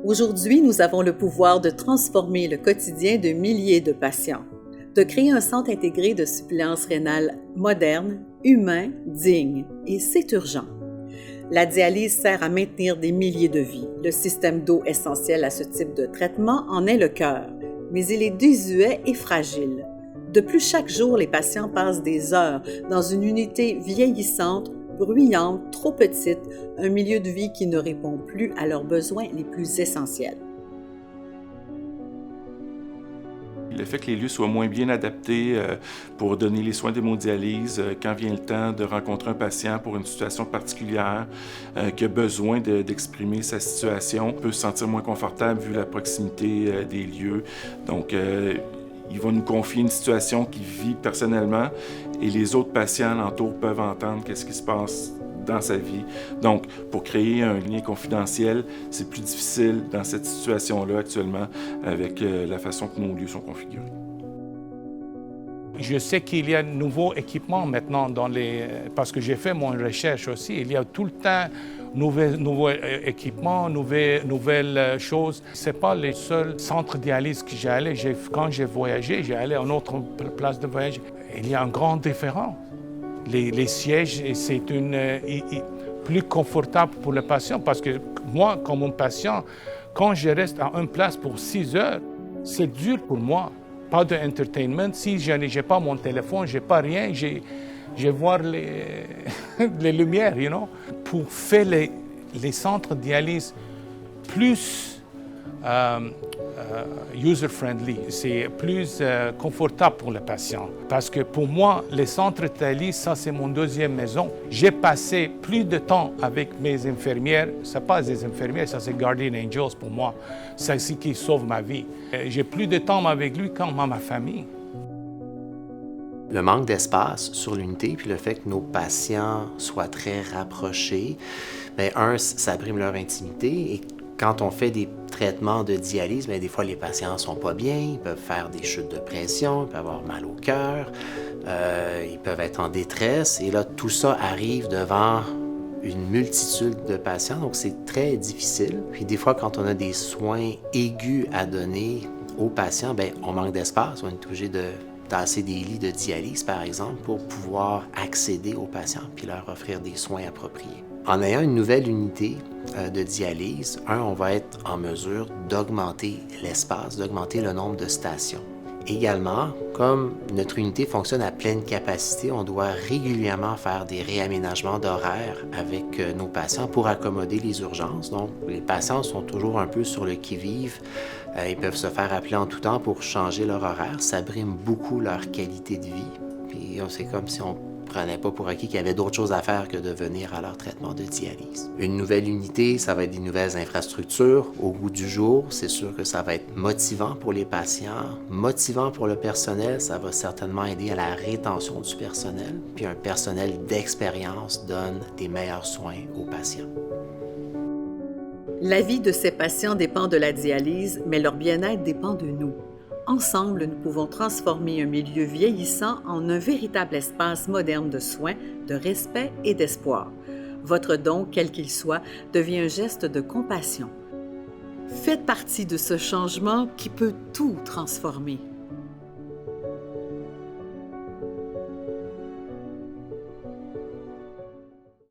Aujourd'hui, nous avons le pouvoir de transformer le quotidien de milliers de patients, de créer un centre intégré de suppléance rénale moderne, humain, digne, et c'est urgent. La dialyse sert à maintenir des milliers de vies. Le système d'eau essentiel à ce type de traitement en est le cœur, mais il est désuet et fragile. De plus, chaque jour, les patients passent des heures dans une unité vieillissante, bruyante, trop petite, un milieu de vie qui ne répond plus à leurs besoins les plus essentiels. Le fait que les lieux soient moins bien adaptés pour donner les soins d'hémodialyse quand vient le temps de rencontrer un patient pour une situation particulière qui a besoin d'exprimer sa situation, peut se sentir moins confortable vu la proximité des lieux. Donc, il va nous confier une situation qu'il vit personnellement et les autres patients alentour peuvent entendre qu'est-ce qui se passe dans sa vie. Donc, pour créer un lien confidentiel, c'est plus difficile dans cette situation-là actuellement avec la façon que nos lieux sont configurés. Je sais qu'il y a de nouveaux équipements maintenant parce que j'ai fait mon recherche aussi. Il y a tout le temps nouveaux équipements, nouvelles choses. Ce n'est pas les seuls centres de dialyse que j'ai allé. Quand j'ai voyagé, j'ai allé à une autre place de voyage. Il y a une grande différence. Les sièges, c'est plus confortable pour le patient parce que moi, comme un patient, quand je reste à une place pour 6 heures, c'est dur pour moi. Pas de entertainment. Si je n'ai pas mon téléphone, je n'ai pas rien, je vois les lumières, you know. Pour faire les centres de dialyse plus user-friendly, c'est plus confortable pour le patient. Parce que pour moi, les centres de dialyse, ça c'est mon deuxième maison. J'ai passé plus de temps avec mes infirmières. Ce n'est pas des infirmières, ça c'est Guardian Angels pour moi. C'est ce qui sauve ma vie. J'ai plus de temps avec lui qu'avec ma famille. Le manque d'espace sur l'unité, puis le fait que nos patients soient très rapprochés, bien, ça brime leur intimité. Et quand on fait des traitements de dialyse, bien, des fois, les patients ne sont pas bien, ils peuvent faire des chutes de pression, ils peuvent avoir mal au cœur, ils peuvent être en détresse. Et là, tout ça arrive devant une multitude de patients, donc c'est très difficile. Puis des fois, quand on a des soins aigus à donner aux patients, bien, on manque d'espace, on est obligé de tasser des lits de dialyse, par exemple, pour pouvoir accéder aux patients puis leur offrir des soins appropriés. En ayant une nouvelle unité de dialyse, on va être en mesure d'augmenter l'espace, d'augmenter le nombre de stations. Également, comme notre unité fonctionne à pleine capacité, on doit régulièrement faire des réaménagements d'horaires avec nos patients pour accommoder les urgences. Donc, les patients sont toujours un peu sur le qui-vive. Ils peuvent se faire appeler en tout temps pour changer leur horaire. Ça brime beaucoup leur qualité de vie. Puis, c'est comme si on prenait pas pour acquis qu'il y avait d'autres choses à faire que de venir à leur traitement de dialyse. Une nouvelle unité, ça va être des nouvelles infrastructures. Au bout du jour, c'est sûr que ça va être motivant pour les patients, motivant pour le personnel. Ça va certainement aider à la rétention du personnel. Puis un personnel d'expérience donne des meilleurs soins aux patients. La vie de ces patients dépend de la dialyse, mais leur bien-être dépend de nous. Ensemble, nous pouvons transformer un milieu vieillissant en un véritable espace moderne de soins, de respect et d'espoir. Votre don, quel qu'il soit, devient un geste de compassion. Faites partie de ce changement qui peut tout transformer.